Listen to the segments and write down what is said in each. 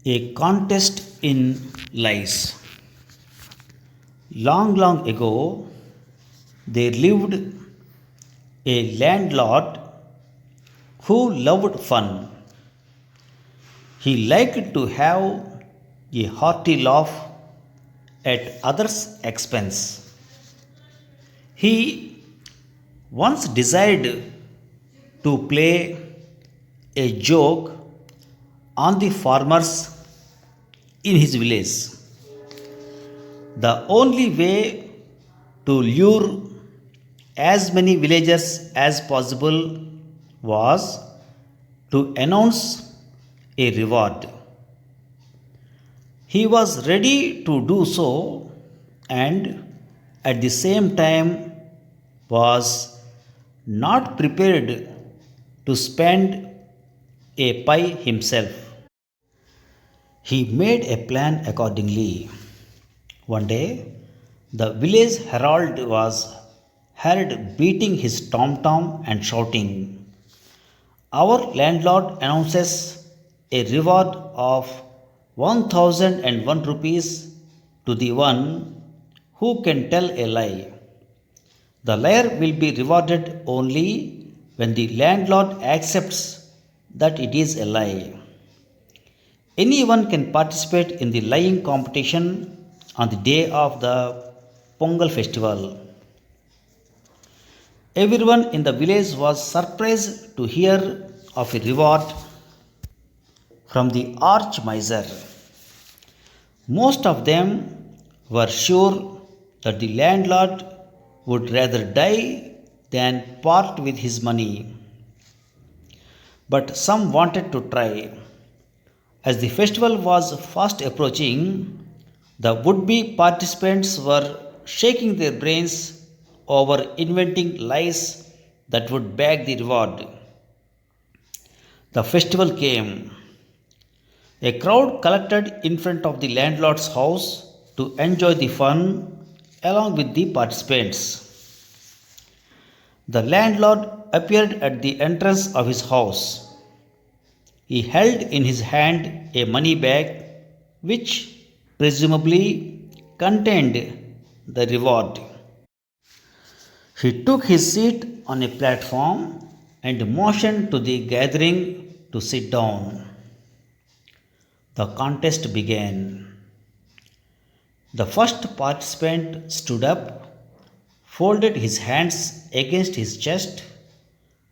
A contest in lies. Long, long ago, there lived a landlord who loved fun. He liked to have a hearty laugh at others' expense. He once desired to play a joke on the farmers in his village. The only way to lure as many villagers as possible was to announce a reward. He was ready to do so and at the same time was not prepared to spend a pie himself. He made a plan accordingly. One day, the village herald was heard beating his tom tom and shouting, "Our landlord announces a reward of 1001 rupees to the one who can tell a lie. The liar will be rewarded only when the landlord accepts that it is a lie. Anyone can participate in the lying competition on the day of the Pongal festival." Everyone in the village was surprised to hear of a reward from the arch miser. Most of them were sure that the landlord would rather die than part with his money. But some wanted to try. As the festival was fast approaching, the would be participants were shaking their brains over inventing lies that would bag the reward. The festival came. A crowd collected in front of the landlord's house to enjoy the fun along with the participants. The landlord appeared at the entrance of his house. He held in his hand a money bag which presumably contained the reward. He took his seat on a platform and motioned to the gathering to sit down. The contest began. The first participant stood up, folded his hands against his chest,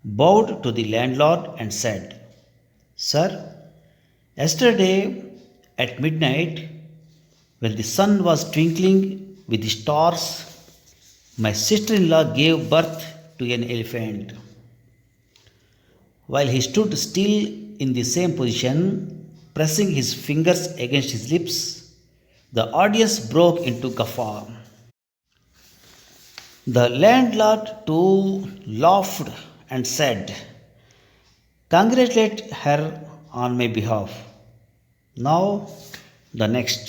bowed to the landlord, and said, "Sir, yesterday at midnight, when the sun was twinkling with the stars, my sister in law gave birth to an elephant. While he stood still in the same position, pressing his fingers against his lips, the audience broke into guffaw. The landlord too laughed and said, 'Congratulate her on my behalf.' Now, the next.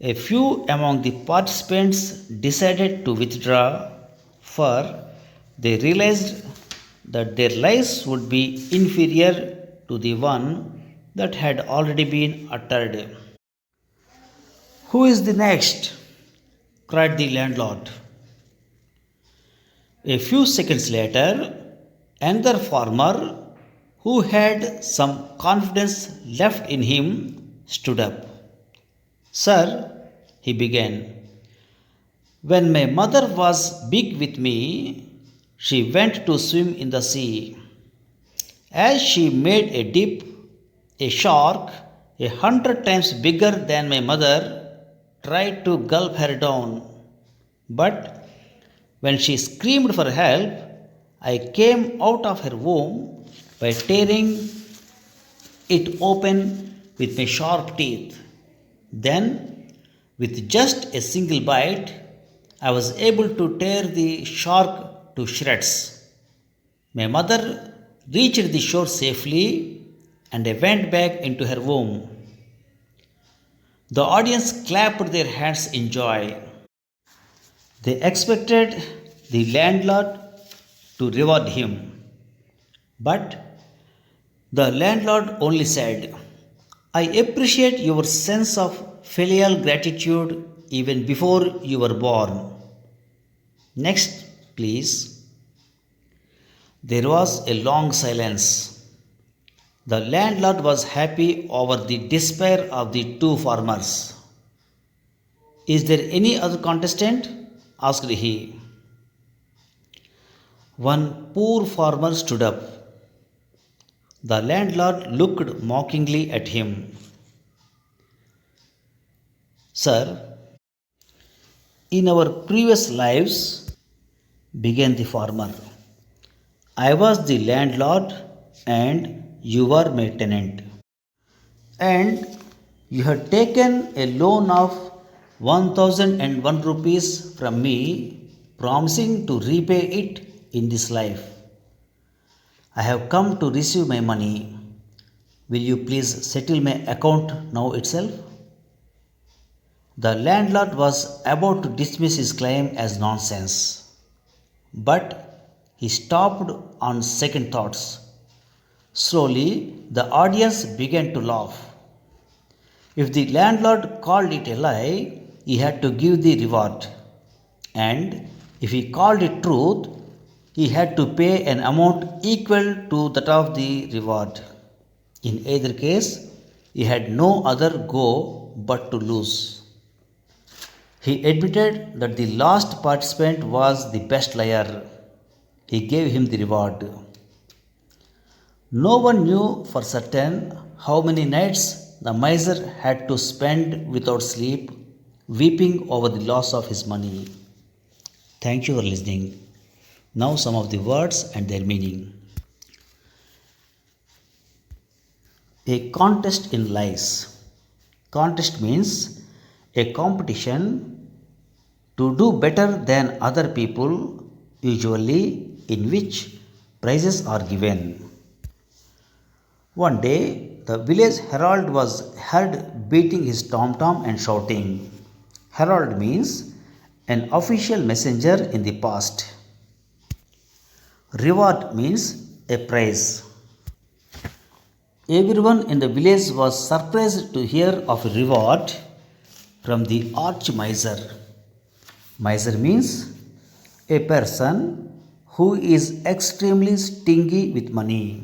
A few among the participants decided to withdraw, for they realized that their lies would be inferior to the one that had already been uttered. "Who is the next?" cried the landlord. A few seconds later, another farmer who had some confidence left in him stood up. "Sir," he began, "when my mother was big with me, she went to swim in the sea. As she made a dip, a shark, 100 times bigger than my mother, tried to gulp her down. But when she screamed for help, I came out of her womb by tearing it open with my sharp teeth. Then, with just a single bite, I was able to tear the shark to shreds. My mother reached the shore safely, and I went back into her womb." The audience clapped their hands in joy. They expected the landlord to reward him. But the landlord only said, I appreciate your sense of filial gratitude even before you were born. Next, please. There was a long silence. The landlord was happy over the despair of the two farmers. Is there any other contestant? Asked he. One poor farmer stood up. The landlord looked mockingly at him. Sir, in our previous lives, began the farmer, I was the landlord and you were my tenant. And you had taken a loan of 1001 rupees from me, promising to repay it in this life. I have come to receive my money. Will you please settle my account now itself? The landlord was about to dismiss his claim as nonsense, but he stopped on second thoughts. Slowly, the audience began to laugh. If the landlord called it a lie, he had to give the reward, and if he called it truth, he had to pay an amount equal to that of the reward. In either case, he had no other go but to lose. He admitted that the last participant was the best liar. He gave him the reward. No one knew for certain how many nights the miser had to spend without sleep, weeping over the loss of his money. Thank you for listening. Now, some of the words and their meaning. A contest in lies. Contest means a competition to do better than other people, usually in which prizes are given. One day, the village herald was heard beating his tom-tom and shouting. Herald means an official messenger in the past. Reward means a prize. Everyone in the village was surprised to hear of a reward from the arch miser. Miser means a person who is extremely stingy with money.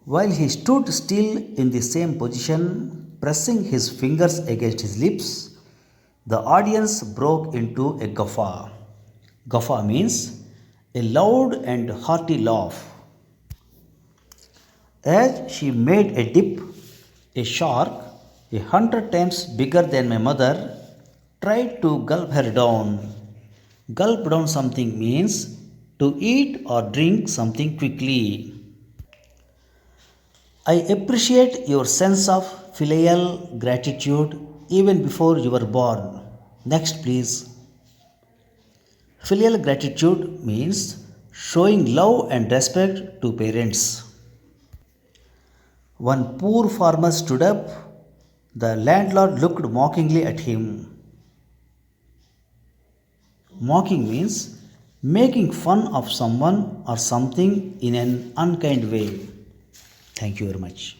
While he stood still in the same position, pressing his fingers against his lips, the audience broke into a guffaw. Guffaw means a loud and hearty laugh. As she made a dip, a shark, 100 times bigger than my mother, tried to gulp her down. Gulp down something means to eat or drink something quickly. I appreciate your sense of filial gratitude even before you were born. Next, please. Filial gratitude means showing love and respect to parents. One poor farmer stood up. The landlord looked mockingly at him. Mocking means making fun of someone or something in an unkind way. Thank you very much.